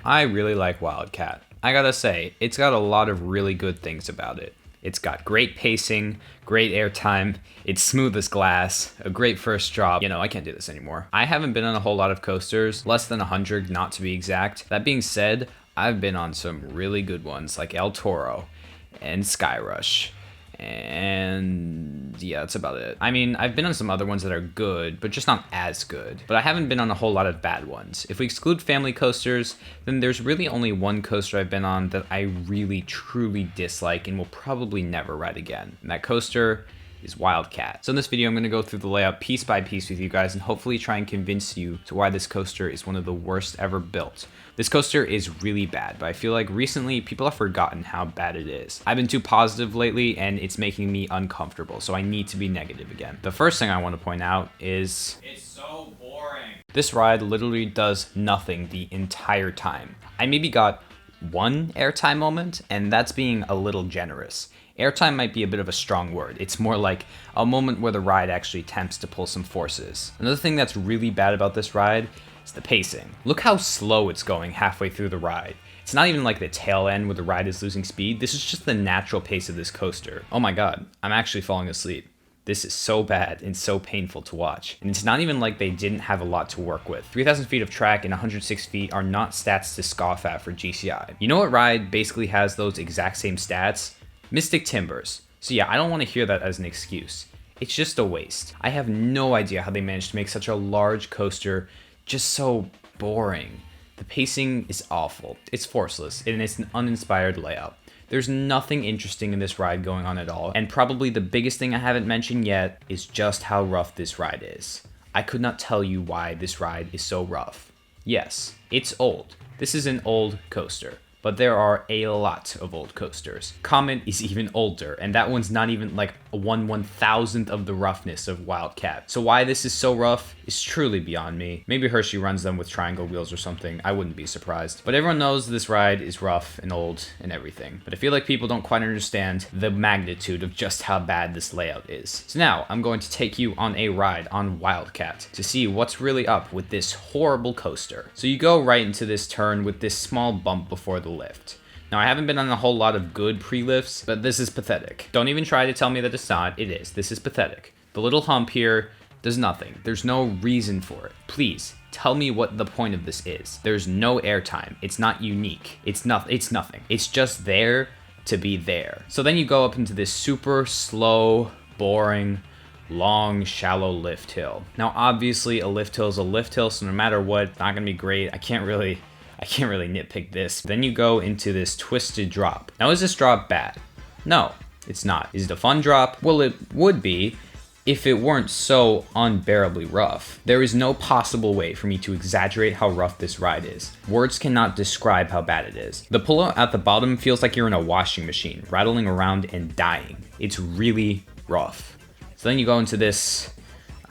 I really like Wildcat. I gotta say, it's got a lot of really good things about it. It's got great pacing, great airtime, it's smooth as glass, a great first drop. You know, I can't do this anymore. I haven't been on a whole lot of coasters, less than 100 not to be exact. That being said, I've been on some really good ones like El Toro and Skyrush. And yeah, that's about it. I mean, I've been on some other ones that are good, but just not as good. But I haven't been on a whole lot of bad ones. If we exclude family coasters, then there's really only one coaster I've been on that I really, truly dislike and will probably never ride again. And that coaster is Wildcat. So in this video, I'm going to go through the layout piece by piece with you guys and hopefully try and convince you to why this coaster is one of the worst ever built. This coaster is really bad, but I feel like recently people have forgotten how bad it is. I've been too positive lately and it's making me uncomfortable, so I need to be negative again. The first thing I want to point out is it's so boring. This ride literally does nothing the entire time. I maybe got one airtime moment, and that's being a little generous. Airtime might be a bit of a strong word. It's more like a moment where the ride actually attempts to pull some forces. Another thing that's really bad about this ride is the pacing. Look how slow it's going halfway through the ride. It's not even like the tail end where the ride is losing speed. This is just the natural pace of this coaster. Oh my god, I'm actually falling asleep. This is so bad and so painful to watch. And it's not even like they didn't have a lot to work with. 3,000 feet of track and 106 feet are not stats to scoff at for GCI. You know what ride basically has those exact same stats? Mystic Timbers. So yeah, I don't want to hear that as an excuse. It's just a waste. I have no idea how they managed to make such a large coaster just so boring. The pacing is awful. It's forceless and it's an uninspired layout. There's nothing interesting in this ride going on at all, and probably the biggest thing I haven't mentioned yet is just how rough this ride is. I could not tell you why this ride is so rough. Yes, it's old. This is an old coaster, but there are a lot of old coasters. Comet is even older, and that one's not even like a 1/1000th of the roughness of Wildcat. So why this is so rough is truly beyond me. Maybe Hershey runs them with triangle wheels or something. I wouldn't be surprised. But everyone knows this ride is rough and old and everything. But I feel like people don't quite understand the magnitude of just how bad this layout is. So now I'm going to take you on a ride on Wildcat to see what's really up with this horrible coaster. So you go right into this turn with this small bump before the lift. Now, I haven't been on a whole lot of good pre-lifts, but this is pathetic. Don't even try to tell me that it's not. It is. This is pathetic. The little hump here does nothing. There's no reason for it. Please, tell me what the point of this is. There's no airtime. It's not unique. It's nothing. It's just there to be there. So then you go up into this super slow, boring, long, shallow lift hill. Now, obviously, a lift hill is a lift hill, so no matter what, it's not gonna be great. I can't really nitpick this. Then you go into this twisted drop. Now, is this drop bad? No, it's not. Is it a fun drop? Well, it would be if it weren't so unbearably rough. There is no possible way for me to exaggerate how rough this ride is. Words cannot describe how bad it is. The pullout at the bottom feels like you're in a washing machine, rattling around and dying. It's really rough. So then you go into this,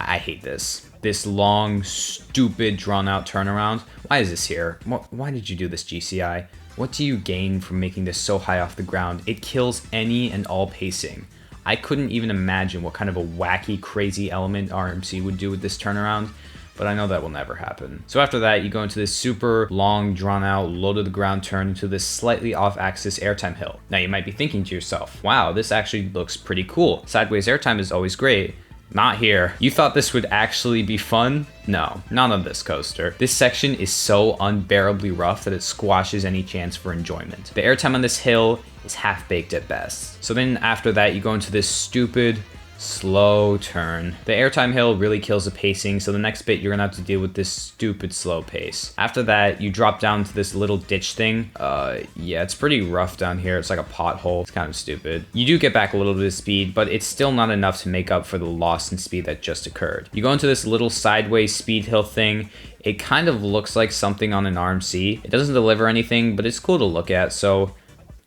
I hate this. This long, stupid, drawn-out turnaround. Why is this here? Why did you do this, GCI? What do you gain from making this so high off the ground? It kills any and all pacing. I couldn't even imagine what kind of a wacky, crazy element RMC would do with this turnaround, but I know that will never happen. So after that, you go into this super long, drawn-out, low-to-the-ground turn into this slightly off-axis airtime hill. Now, you might be thinking to yourself, wow, this actually looks pretty cool. Sideways airtime is always great. Not here. You thought this would actually be fun? No, not on this coaster. This section is so unbearably rough that it squashes any chance for enjoyment. The airtime on this hill is half-baked at best. So then after that, you go into this stupid, slow turn. The airtime hill really kills the pacing, so the next bit you're gonna have to deal with this stupid slow pace. After that, you drop down to this little ditch thing. Yeah, it's pretty rough down here. It's like a pothole. It's kind of stupid. You do get back a little bit of speed, but it's still not enough to make up for the loss in speed that just occurred. You go into this little sideways speed hill thing. It kind of looks like something on an RMC. It doesn't deliver anything, but it's cool to look at, so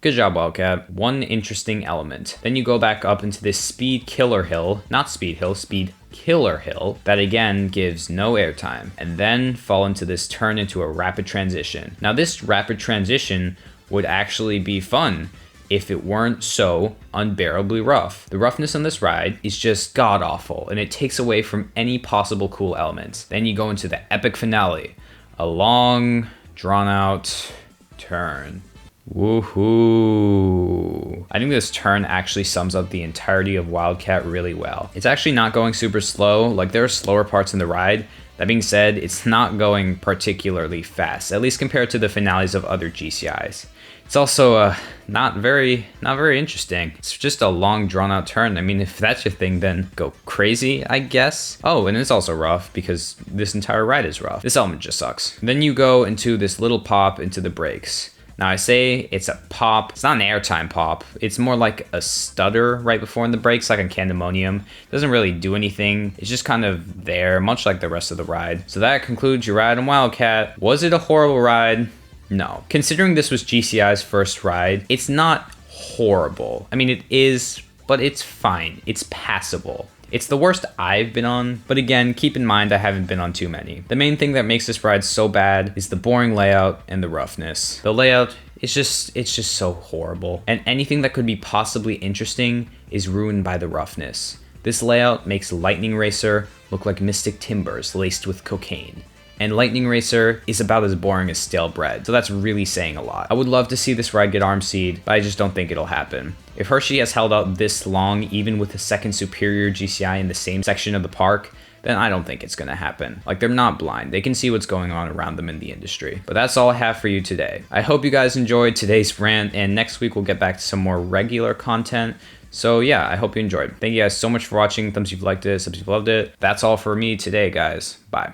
good job, Wildcat. One interesting element. Then you go back up into this speed killer hill, not speed hill, speed killer hill, that again gives no airtime, and then fall into this turn into a rapid transition. Now, this rapid transition would actually be fun if it weren't so unbearably rough. The roughness on this ride is just god-awful, and it takes away from any possible cool elements. Then you go into the epic finale, a long, drawn out turn. Woohoo! I think this turn actually sums up the entirety of Wildcat really well. It's actually not going super slow, like there are slower parts in the ride. That being said, it's not going particularly fast, at least compared to the finales of other GCIs. It's also not very interesting. It's just a long drawn out turn. I mean, if that's your thing, then go crazy, I guess. Oh, and it's also rough because this entire ride is rough. This element just sucks. Then you go into this little pop into the brakes. Now I say it's a pop, it's not an airtime pop, it's more like a stutter right before in the brakes, like on Candemonium. It doesn't really do anything, it's just kind of there, much like the rest of the ride. So that concludes your ride on Wildcat. Was it a horrible ride? No. Considering this was GCI's first ride, it's not horrible. I mean, it is, but it's fine, it's passable. It's the worst I've been on, but again, keep in mind I haven't been on too many. The main thing that makes this ride so bad is the boring layout and the roughness. The layout, it's just so horrible. And anything that could be possibly interesting is ruined by the roughness. This layout makes Lightning Racer look like Mystic Timbers laced with cocaine. And Lightning Racer is about as boring as stale bread, so that's really saying a lot. I would love to see this ride get arm-seed, but I just don't think it'll happen. If Hershey has held out this long, even with a second superior GCI in the same section of the park, then I don't think it's gonna happen. Like, they're not blind. They can see what's going on around them in the industry. But that's all I have for you today. I hope you guys enjoyed today's rant, and next week we'll get back to some more regular content. So yeah, I hope you enjoyed. Thank you guys so much for watching. Thumbs if you liked it, subs if you loved it. That's all for me today, guys. Bye.